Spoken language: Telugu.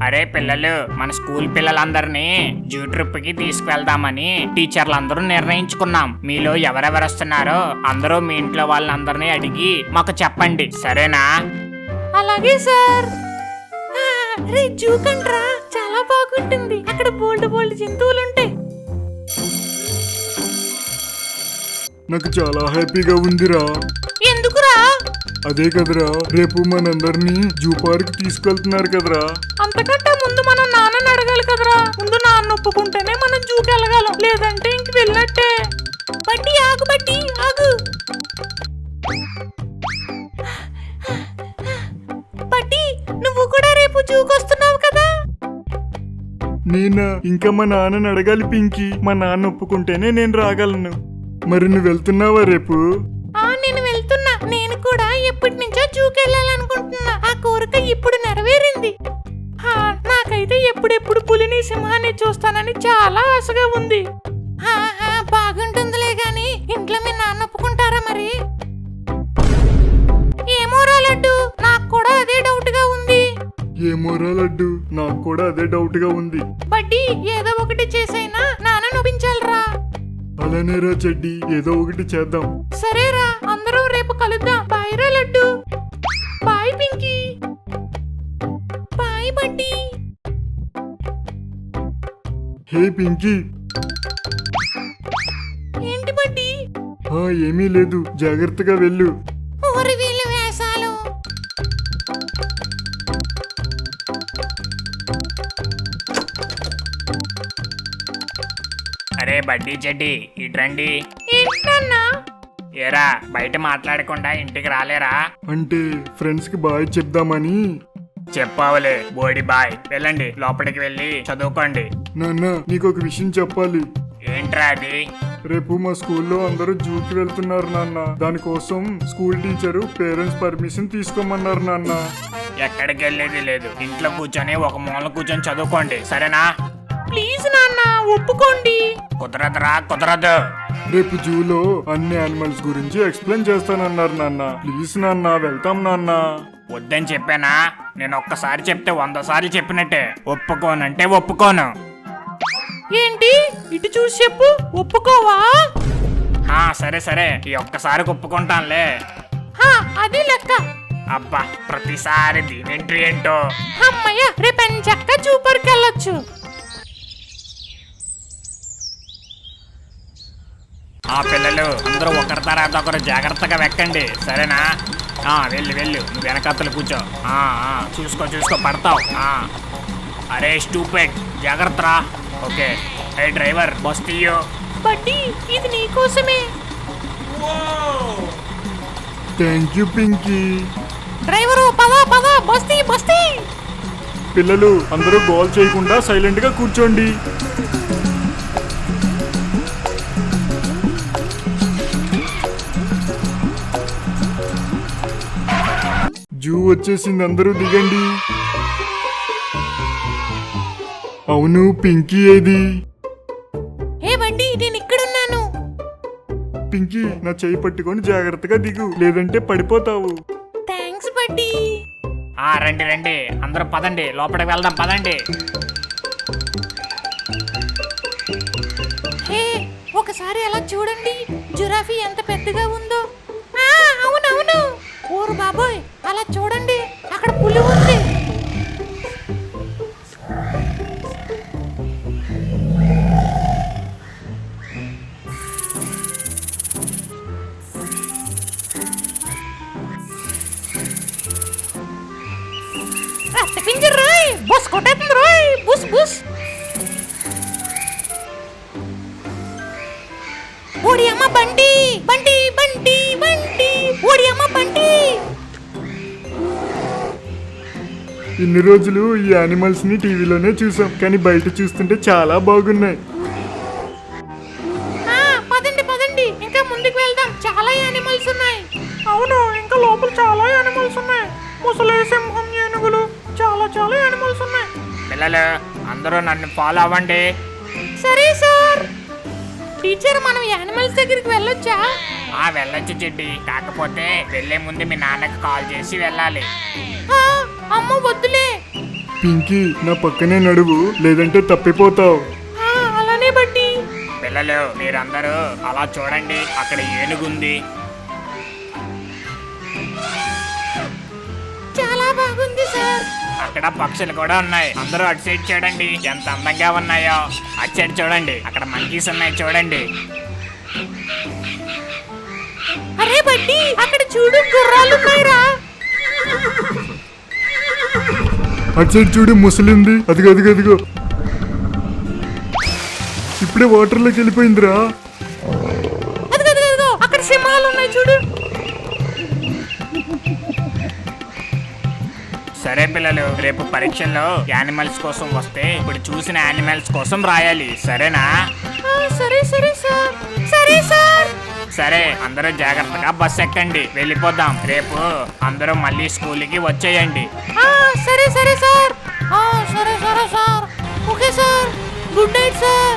అరే పిల్లలు, మన స్కూల్ పిల్లలందరినీ జూ ట్రిప్ కి తీసుకువెళ్దామని టీచర్లందరూ నిర్ణయించుకున్నాం. మీలో ఎవరెవరు వస్తున్నారో అందరూ మీ ఇంట్లో వాళ్ళందరినీ అడిగి మాకు చెప్పండి, సరేనా? అలాగే సార్. రే జూ కంట్రా, చాలా బాగుంటుంది. అక్కడ బోల్డ్ జంతువులుంటాయి. నాకు చాలా హ్యాపీగా ఉందిరా. ఎందుకురా? అదే కదరా, రేపు మనందరినీ జూ పార్క్ తీసుకెళ్తున్నారు కదరా. అంతకంటే ముందు మనం నాన్నని అడగాలి కదరా. ముందు నాన్న ఒప్పుకుంటేనే మనం జూకి వెళ్ళగలం, లేదంటే ఇంక వెళ్ళినట్టే. బట్టి ఆగు, బట్టి ఆగు. బట్టి, నువ్వు కూడా రేపు జూకి వస్తున్నావు కదా? నేనా? ఇంకా మా నాన్నని అడగాలి పింకీ. మా నాన్న ఒప్పుకుంటేనే నేను రాగలను. మరి నువ్వు వెళ్తున్నావా రేపు? నేను వెళ్తున్నా. నేను కూడా ఎప్పటి నుంచో జూకి వెళ్ళాలనుకుంటున్నా. ఆ కోరిక ఇప్పుడు నెరవేరింది. నాకైతే ఎప్పుడెప్పుడు పులిని సింహాన్ని చూస్తానని చాలా ఆశగా ఉంది. బాగుంటుందిలే గాని ఇంట్లో మీ నాన్న ఒప్పుకుంటారా మరి? ఏమోరా లడ్డు, నాకు కూడా అదే డౌట్ గా ఉంది. ఏమోరా లడ్డు, నాకు కూడా అదే డౌట్ గా ఉంది. బడ్డీ, ఏదో ఒకటి చేసైనా నాన్న నొప్పించాలరా. అలానేరా చెడ్డి, ఏదో ఒకటి చేద్దాం. సరేరా, అందరూ రేపు కలుద్దాం. బాయ్ రా లడ్డు. బాయ్ పింకీ. బాయ్ బడ్డీ. హే పింకీ. ఏంటి బడ్డీ? ఏమీ లేదు, జాగ్రత్తగా వెళ్ళు. ఊరి వీళ్ళు వేసాలు. అరే బడ్డీ చెడ్డి, ఇట్రండి. ఏంటన్నా? ఏరా, బయట మాట్లాడకుండా ఇంటికి రాలేరా? అంటే ఫ్రెండ్స్ కి బాయ్ చెప్దామని. చెప్పావులే బోడి బాయ్. వెళ్ళండి, లోపలికి వెళ్ళి చదువుకోండి. నాన్న, నీకు ఒక విషయం చెప్పాలి. ఏంట్రా అది? రేపు మా స్కూల్లో అందరూ జూకి వెళ్తున్నారు నాన్న. దానికోసం స్కూల్ టీచరు పేరెంట్స్ పర్మిషన్ తీసుకోమన్నారు నాన్న. ఎక్కడికి వెళ్ళేది లేదు, ఇంట్లో కూర్చొని ఒక మూల కూర్చొని చదువుకోండి, సరేనా? ప్లీజ్ నాన్న, ఒప్పుకోండి. కుదరదురా, కుదరదు. రేపు జూలో అన్ని యానిమల్స్ గురించి ఎక్స్ప్లెయిన్ చేస్తానన్నారు నాన్న. ప్లీజ్ నాన్న, వెళ్తాం నాన్న. వద్దని చెప్పానా? నేను ఒక్కసారి చెప్తే 100 సార్లు చెప్పినట్టే. ఒప్పుకోనంటే ఒప్పుకోను. ఏంటి? ఇటు చూసి చెప్పు. ఒప్పుకోవా? సరే సరే, ఈ ఒక్కసారికి ఒప్పుకుంటానులే. అది లెక్క. అబ్బా, ప్రతిసారి దీని ఎంట్రీ ఏంటో. అమ్మయ్య, రేపు చక్క చూపర్కి వెళ్ళొచ్చు. పిల్లలు అందరూ ఒకరి తర్వాత ఒకరు జాగ్రత్తగా వెక్కండి, సరేనా? వెళ్ళు వెళ్ళు, నువ్వు వెనకత్తలు కూర్చో. చూసుకో పడతావు. అరే స్టూపిడ్, జాగ్రత్తరా. ఓకే. హే డ్రైవర్, బస్ తీయో. బడ్డీ, ఇది నీకోసమే. Thank you Pinky. డ్రైవరు, పద బస్తీ. పిల్లలు అందరూ గోల్ చేయకుండా సైలెంట్ గా కూర్చోండి. జూ వచ్చేసింది, అందరూ దిగండి. అవును, పింకీ ఏది? ఏ బండి, నేను ఇక్కడున్నాను. పింకీ, నా చెయ్యి పట్టుకొని జాగ్రత్తగా దిగు, లేదంటే పడిపోతావు. థ్యాంక్స్ బడ్డీ. రండి రండి, అందరూ పదండి, లోపలికి వెళ్దాం, పదండి. హే, ఒకసారి అలా చూడండి, జిరాఫీ ఎంత పెద్దగా ఉందో. అవునవును. ఓరు బాబోయ్, అలా చూడండి, అక్కడ పులి ఉంది. బస్ కొట్టేస్తుంది రోయ్, బుస్. ఓడి అమ్మ బండి. ఓడి అమ్మ బండి. ఇన్ని రోజులు ఈ యానిమల్స్ ని టీవీలోనే చూసాం, కానీ బయట చూస్తుంటే చాలా బాగున్నాయి. పదండి, ఇంకా ముందుకు వెళ్దాం. చాలా యానిమల్స్ ఉన్నాయి. అవును, ఇంకా లోపల చాలా యానిమల్స్ ఉన్నాయి. ముసలి, సింహం, ఏనుగులు, చాలా యానిమల్స్ ఉన్నాయి. పిల్లలు అందరూ నన్ను ఫాలో అవ్వండి. సరే సార్. టీచర్ మనం యానిమల్స్ దగ్గరికి వెళ్ళొచ్చా? వెళ్ళొచ్చు చెడ్డి, కాకపోతే వెళ్లే ముందు మీ నాన్నకి కాల్ చేసి వెళ్ళాలి. ఆ, అమ్మ వద్దులే. పింకీ నా పక్కనే నడువు, లేదంటే తప్పిపోతావు. ఆ, అలానే బడ్డీ. పిల్లలు మీరందరూ అలా చూడండి, అక్కడ ఏనుగుంది. చాలా బాగుంది సార్. అక్కడ పక్షులు కూడా ఉన్నాయి. అందరూ అటు సైడ్ చూడండి, ఎంత అందంగా ఉన్నాయో. అటు సైడ్ చూడండి, అక్కడ మంకీస్ ఉన్నాయి చూడండి. అరే బడ్డీ, అక్కడ చూడు గుర్రాలు ఉన్నాయిరా. అటు సైడ్ చూడు ముసలింది, అదిగో అదిగో అదిగో. ఇప్పుడే వాటర్లోకి వెళ్ళిపోయిందిరా. అదిగో అదిగో అదిగో, అక్కడ సింహాలు ఉన్నాయి చూడు. సరే పిల్లలు, రేపు పరీక్షల్లో యానిమల్స్ కోసం వస్తే ఇప్పుడు చూసిన యానిమల్స్ కోసం రాయాలి, సరేనా? ఆ, సరే సరే సార్. సరే సార్. సరే, అందరూ జాగ్రత్తగా బస్ ఎక్కండి, వెళ్ళిపోదాం. రేపు అందరూ మళ్ళీ స్కూల్కి వచ్చేయండి. ఆ, సరే సరే సార్. ఆ, సరే సరే sir. Okay sir. Good night sir.